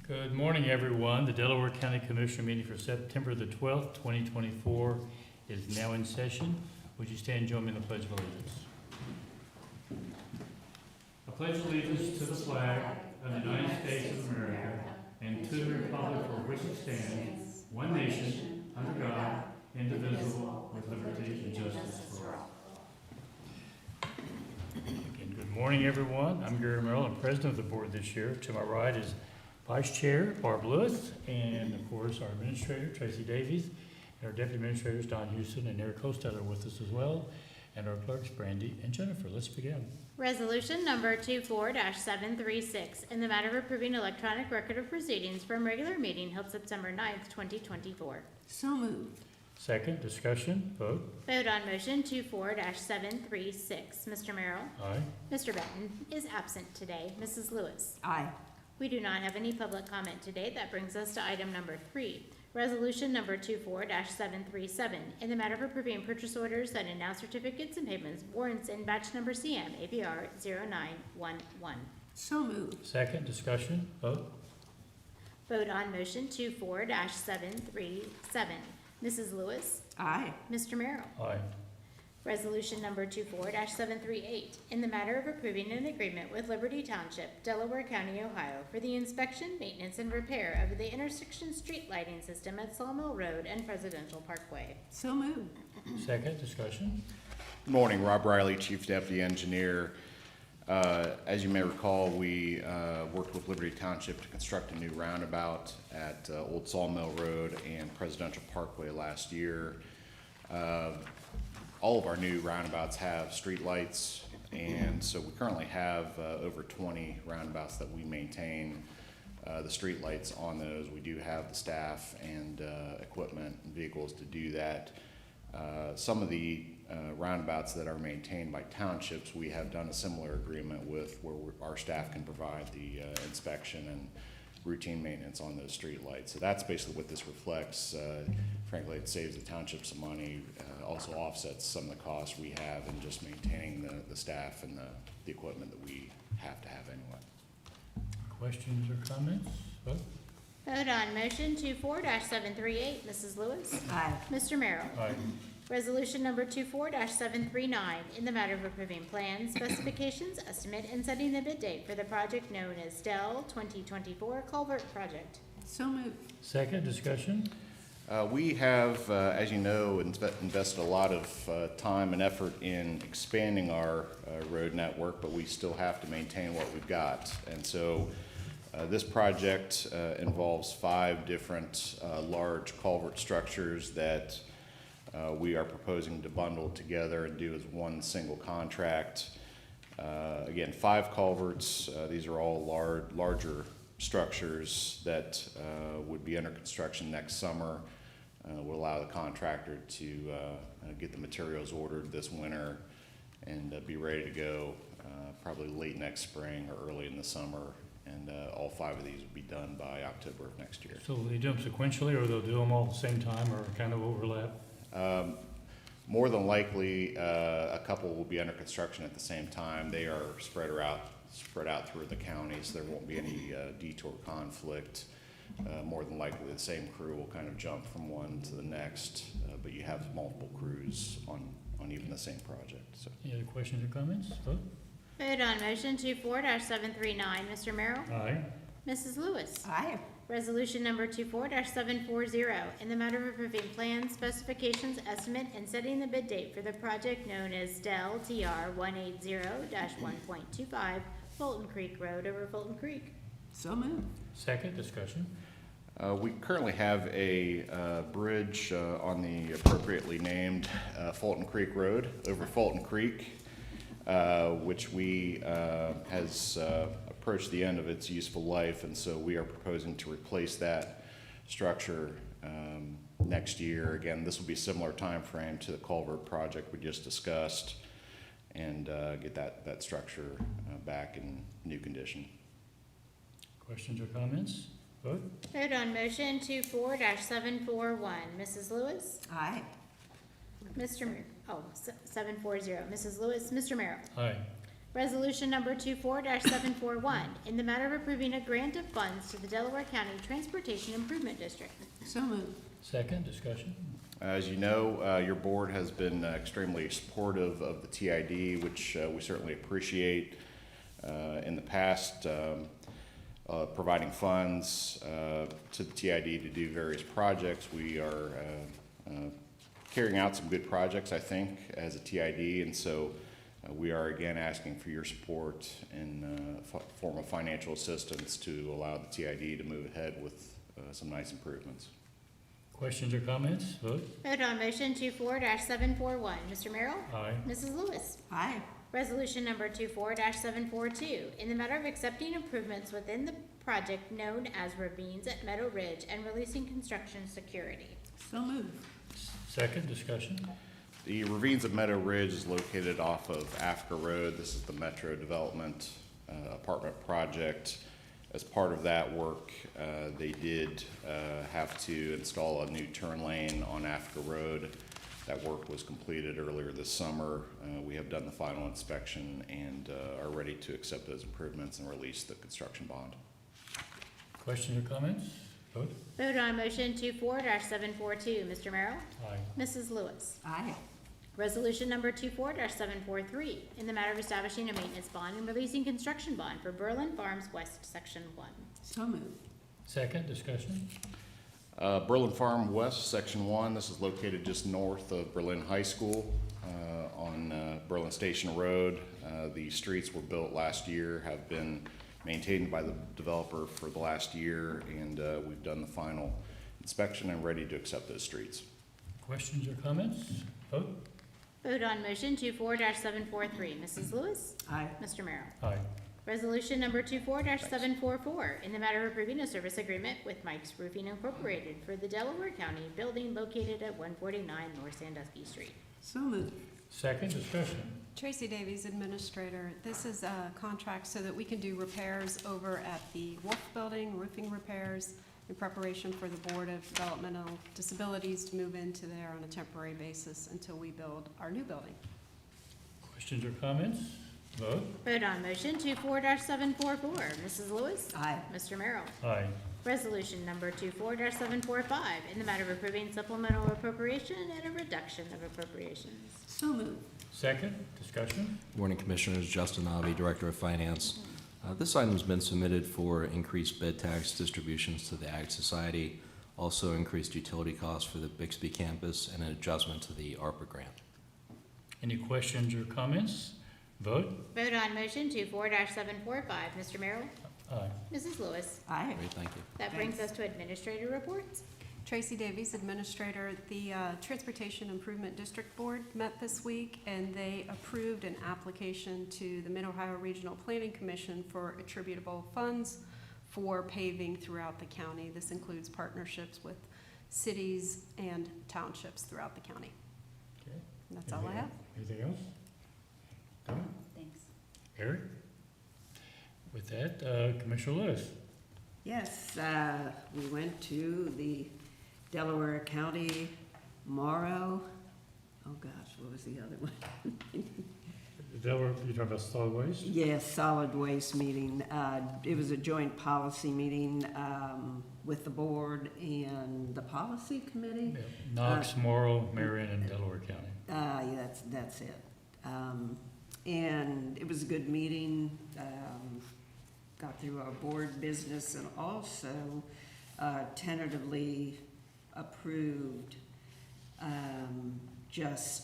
Good morning, everyone. The Delaware County Commissioner meeting for September the 12th, 2024 is now in session. Would you stand and join me in the Pledge of Allegiance? I pledge allegiance to the flag of the United States of America and to the republic for which it stands, one nation, under God, indivisible, with liberty and justice for all. Again, good morning, everyone. I'm Gary Merrill. I'm president of the board this year. To my right is Vice Chair Barb Lewis, and of course our Administrator Tracy Davies, and our Deputy Administrators Don Houston and Eric Hostetter with us as well, and our clerks Brandy and Jennifer. Let's begin. Resolution number 24-736, in the matter of approving electronic record of proceedings from regular meeting held September 9th, 2024. So moved. Second, discussion, vote. Vote on motion 24-736. Mr. Merrill? Aye. Mr. Benton is absent today. Mrs. Lewis? Aye. We do not have any public comment today. That brings us to item number 3. Resolution number 24-737, in the matter of approving purchase orders and now certificates and payments, warrants in batch number CM ABR 0911. So moved. Second, discussion, vote. Vote on motion 24-737. Mrs. Lewis? Aye. Mr. Merrill? Aye. Resolution number 24-738, in the matter of approving an agreement with Liberty Township, Delaware County, Ohio, for the inspection, maintenance, and repair of the intersection street lighting system at Sawmill Road and Presidential Parkway. So moved. Second, discussion. Good morning, Rob Riley, Chief Deputy Engineer. As you may recall, we worked with Liberty Township to construct a new roundabout at Old Sawmill Road and Presidential Parkway last year. All of our new roundabouts have street lights, and so we currently have over 20 roundabouts that we maintain the street lights on those. We do have the staff and equipment and vehicles to do that. Some of the roundabouts that are maintained by townships, we have done a similar agreement with where our staff can provide the inspection and routine maintenance on those street lights. So that's basically what this reflects. Frankly, it saves the township some money, also offsets some of the costs we have in just maintaining the staff and the equipment that we have to have anyway. Questions or comments? Vote. Vote on motion 24-738. Mrs. Lewis? Aye. Mr. Merrill? Aye. Resolution number 24-739, in the matter of approving plans, specifications, estimate, and setting the bid date for the project known as Dell 2024 Culvert Project. So moved. Second, discussion. We have, as you know, invested a lot of time and effort in expanding our road network, but we still have to maintain what we've got. And so this project involves 5 different large culvert structures that we are proposing to bundle together and do as one single contract. Again, 5 culverts. These are all larger structures that would be under construction next summer. Would allow the contractor to get the materials ordered this winter and be ready to go probably late next spring or early in the summer. And all 5 of these will be done by October of next year. So will they do them sequentially, or they'll do them all at the same time, or kind of overlap? More than likely, a couple will be under construction at the same time. They are spread out through the county, so there won't be any detour conflict. More than likely, the same crew will kind of jump from one to the next, but you have multiple crews on even the same project. So. Any other questions or comments? Vote. Vote on motion 24-739. Mr. Merrill? Aye. Mrs. Lewis? Aye. Resolution number 24-740, in the matter of approving plans, specifications, estimate, and setting the bid date for the project known as Dell TR 180-1.25 Fulton Creek Road over Fulton Creek. So moved. Second, discussion. We currently have a bridge on the appropriately named Fulton Creek Road over Fulton Creek, which has approached the end of its useful life, and so we are proposing to replace that structure next year. Again, this will be a similar time frame to the culvert project we just discussed, and get that structure back in new condition. Questions or comments? Vote. Vote on motion 24-741. Mrs. Lewis? Aye. Mr. 740. Mrs. Lewis? Mr. Merrill? Aye. Resolution number 24-741, in the matter of approving a grant of funds to the Delaware County Transportation Improvement District. So moved. Second, discussion. As you know, your board has been extremely supportive of the TID, which we certainly appreciate. In the past, providing funds to the TID to do various projects. We are carrying out some good projects, I think, as a TID, and so we are again asking for your support in form of financial assistance to allow the TID to move ahead with some nice improvements. Questions or comments? Vote. Vote on motion 24-741. Mr. Merrill? Aye. Mrs. Lewis? Aye. Resolution number 24-742, in the matter of accepting improvements within the project known as Ravines at Meadow Ridge and releasing construction security. So moved. Second, discussion. The Ravines of Meadow Ridge is located off of Africa Road. This is the Metro Development apartment project. As part of that work, they did have to install a new turn lane on Africa Road. That work was completed earlier this summer. We have done the final inspection and are ready to accept those improvements and release the construction bond. Questions or comments? Vote. Vote on motion 24-742. Mr. Merrill? Aye. Mrs. Lewis? Aye. Resolution number 24-743, in the matter of establishing a maintenance bond and releasing construction bond for Berlin Farms West, Section 1. So moved. Second, discussion. Berlin Farm West, Section 1. This is located just north of Berlin High School on Berlin Station Road. The streets were built last year, have been maintained by the developer for the last year, and we've done the final inspection and ready to accept those streets. Questions or comments? Vote. Vote on motion 24-743. Mrs. Lewis? Aye. Mr. Merrill? Aye. Resolution number 24-744, in the matter of approving a service agreement with Mike's Roofing Incorporated for the Delaware County building located at 149 North Sandusky Street. So moved. Second, discussion. Tracy Davies, Administrator. This is a contract so that we can do repairs over at the Wolf Building, roofing repairs, in preparation for the Board of Developmental Disabilities to move into there on a temporary basis until we build our new building. Questions or comments? Vote. Vote on motion 24-744. Mrs. Lewis? Aye. Mr. Merrill? Aye. Resolution number 24-745, in the matter of approving supplemental appropriation and a reduction of appropriations. So moved. Second, discussion. Morning, Commissioners. Justin Avi, Director of Finance. This item's been submitted for increased bed tax distributions to the Ag Society, also increased utility costs for the Bixby campus, and an adjustment to the ARPA grant. Any questions or comments? Vote. Vote on motion 24-745. Mr. Merrill? Aye. Mrs. Lewis? Aye. Great, thank you. That brings us to administrator reports. Tracy Davies, Administrator. The Transportation Improvement District Board met this week, and they approved an application to the Mid-Ohio Regional Planning Commission for attributable funds for paving throughout the county. This includes partnerships with cities and townships throughout the county. Okay. And that's all I have. Anything else? Donna? Thanks. Eric? With that, Commissioner Lewis. Yes, we went to the Delaware County Morrow. Oh gosh, what was the other one? Delaware, you talking about solid waste? Yes, solid waste meeting. It was a joint policy meeting with the board and the policy committee. Yeah. Knox, Morrow, Marion, and Delaware County. Yeah, that's it. And it was a good meeting. Got through our board business and also tentatively approved.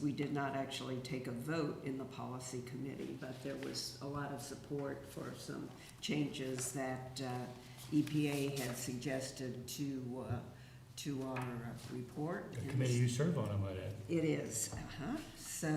We did not actually take a vote in the policy committee, but there was a lot of support for some changes that EPA had suggested to our report. The committee you serve on, I might add. It is, So,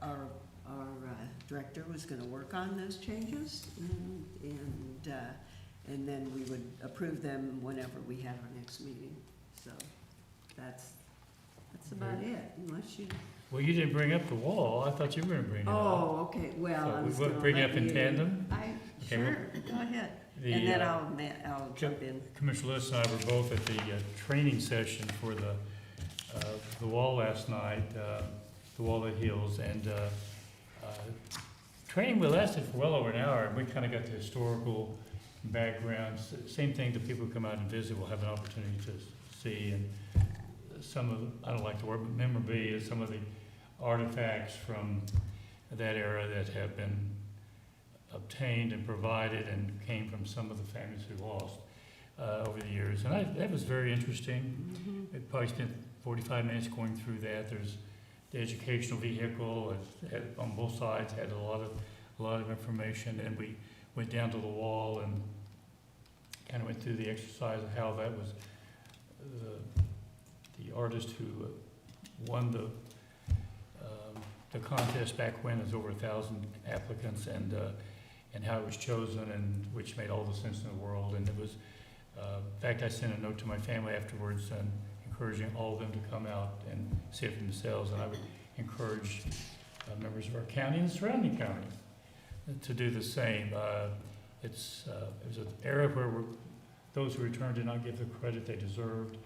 our director was gonna work on those changes, and then we would approve them whenever we had our next meeting. So, that's about it, unless you, Well, you didn't bring up the wall. I thought you were gonna bring it up. oh, okay, well, So I we was will gonna bring it let up in you- tandem? Sure, go ahead. And then I'll jump in. Commissioner Lewis and I were both at the training session for the wall last night. the wall that heals. And training, we lasted for well over an hour, and we kind of got the historical backgrounds. Same thing, the people who come out and visit will have an opportunity to see. And some of, I don't like the word, but memorabilia, some of the artifacts from that era that have been obtained and provided and came from some of the families who lost over the years. And that was very interesting. It probably spent 45 minutes going through that. There's the educational vehicle, it had, on both sides, had a lot of information. And we went down to the wall and kind of went through the exercise of how that was the artist who won the contest back when. There was over 1,000 applicants, and how it was chosen, and which made all the sense in the world. And it was, in fact, I sent a note to my family afterwards and encouraging all of them to come out and see it for themselves. And I would encourage members of our county and the surrounding counties to do the same. It was an era where those who returned did not get the credit they deserved.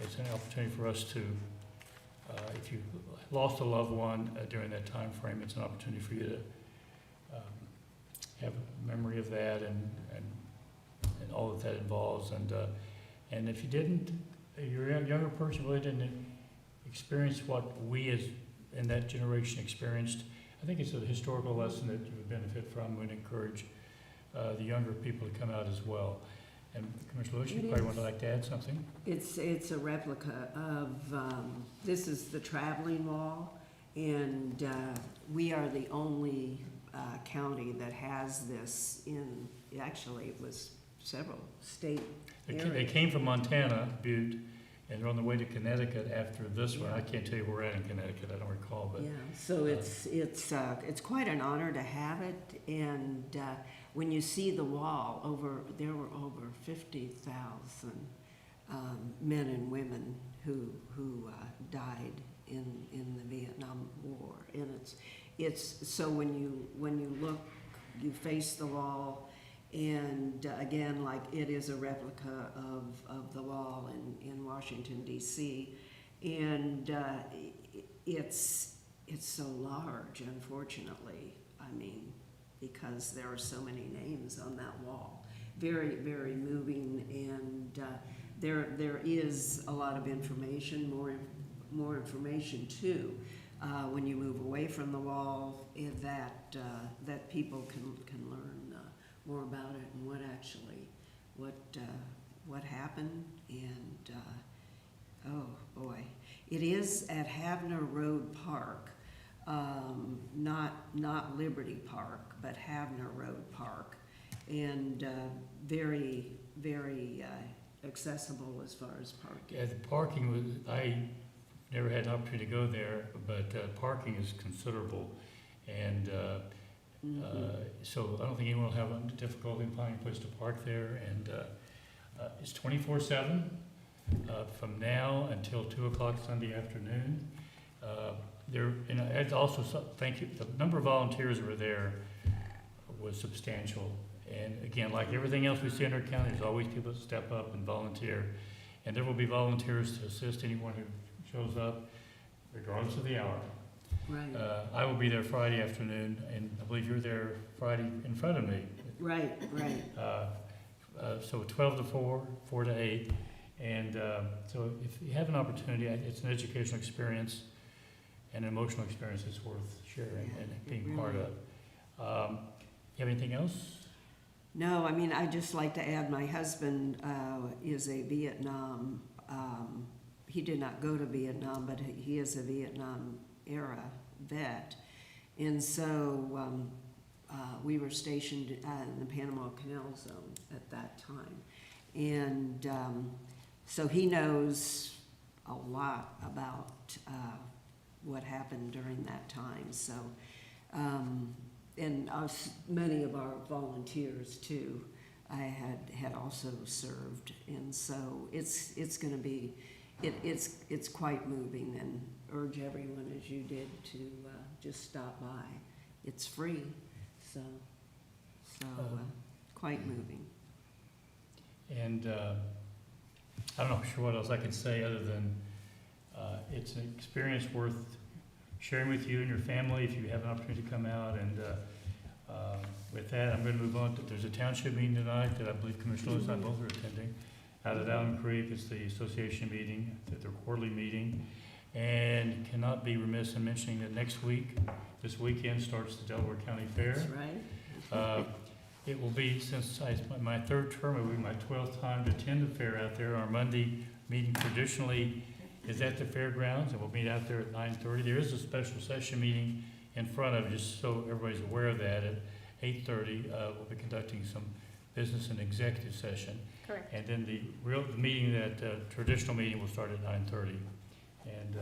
It's an opportunity for us to, if you lost a loved one during that time frame, it's an opportunity for you to have a memory of that and all that involves. And if you didn't, you're a younger person, really didn't experience what we as in that generation experienced, I think it's a historical lesson that you would benefit from. We'd encourage the younger people to come out as well. And Commissioner Lewis, you probably would like to add something? It's a replica of, this is the traveling wall, and we are the only county that has this in, actually it was several state They areas. came from Montana, Butte, and they're on the way to Connecticut after this one. Yeah. I can't tell you where we're at in Connecticut, I don't recall, but Yeah, so it's quite an honor to have it, and when you see the wall, there were over 50,000 men and women who died in the Vietnam War, and it's so when you look, you face the wall, and again, like it is a replica of the wall in Washington D.C., and it's so large, unfortunately. I mean, because there are so many names on that wall. Very, very moving, and there is a lot of information, more information too, when you move away from the wall, that people can learn more about it and what happened. And oh boy, it is at Havner Road Park. Not Liberty Park, but Havner Road Park, and very, very accessible as far as parking. yeah, the parking was, I never had an opportunity to go there, but parking is considerable. And so I don't think anyone will have a difficulty in finding a place to park there. And it's 24/7 from now until 2 o'clock Sunday afternoon. And also, thank you, the number of volunteers that were there was substantial. And again, like everything else we see in our county, there's always people that step up and volunteer. And there will be volunteers to assist anyone who shows up, regardless of the hour. Right, I will be there Friday afternoon, and I believe you're there Friday in front of me. right. So 12 to 4, 4 to 8. And so if you have an opportunity, it's an educational experience and an emotional experience that's worth sharing and being part of. You have anything else? No, I mean, I'd just like to add, my husband is a Vietnam, he did not go to Vietnam, but he is a Vietnam era vet. And so we were stationed in the Panama Canal Zone at that time. And so he knows a lot about what happened during that time. So, and many of our volunteers too, I had also served, and so it's going to be, it's quite moving, and urge everyone, as you did, to just stop by. It's free, so quite moving. And I'm not sure what else I could say other than it's an experience worth sharing with you and your family if you have an opportunity to come out. And with that, I'm going to move on. There's a township meeting tonight that I believe Commissioner Lewis and I both are attending. Out at Allen Creek, it's the association meeting, their quarterly meeting. And cannot be remiss in mentioning that next week, this weekend, starts the Delaware County Fair. That's right. It will be, since my third term, it will be my 12th time to attend the fair out there. Our Monday meeting traditionally is at the fairgrounds, and we'll meet out there at 9:30. There is a special session meeting in front of, just so everybody's aware of that, at 8:30. We'll be conducting some business and executive session. Correct. And then the meeting, that traditional meeting will start at 9:30. And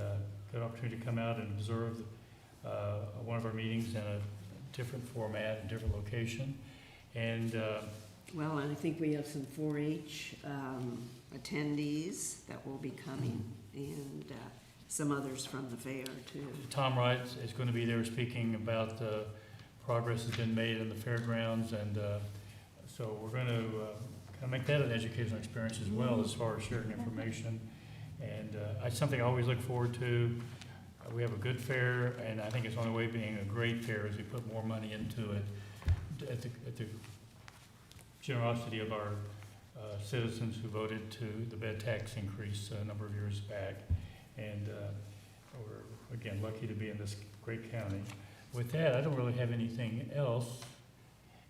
good opportunity to come out and observe one of our meetings in a different format, a different location. And Well, and I think we have some 4-H attendees that will be coming, and some others from the fair, too. Tom Wright is going to be there speaking about the progress that's been made in the fairgrounds. And so we're going to kind of make that an educational experience as well, as far as sharing information. And it's something I always look forward to. We have a good fair, and I think it's on the way being a great fair as we put more money into it at the generosity of our citizens who voted to the bed tax increase a number of years back. And we're, again, lucky to be in this great county. With that, I don't really have anything else,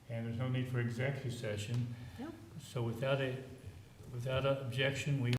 and there's no need for executive session. No. So without an objection, we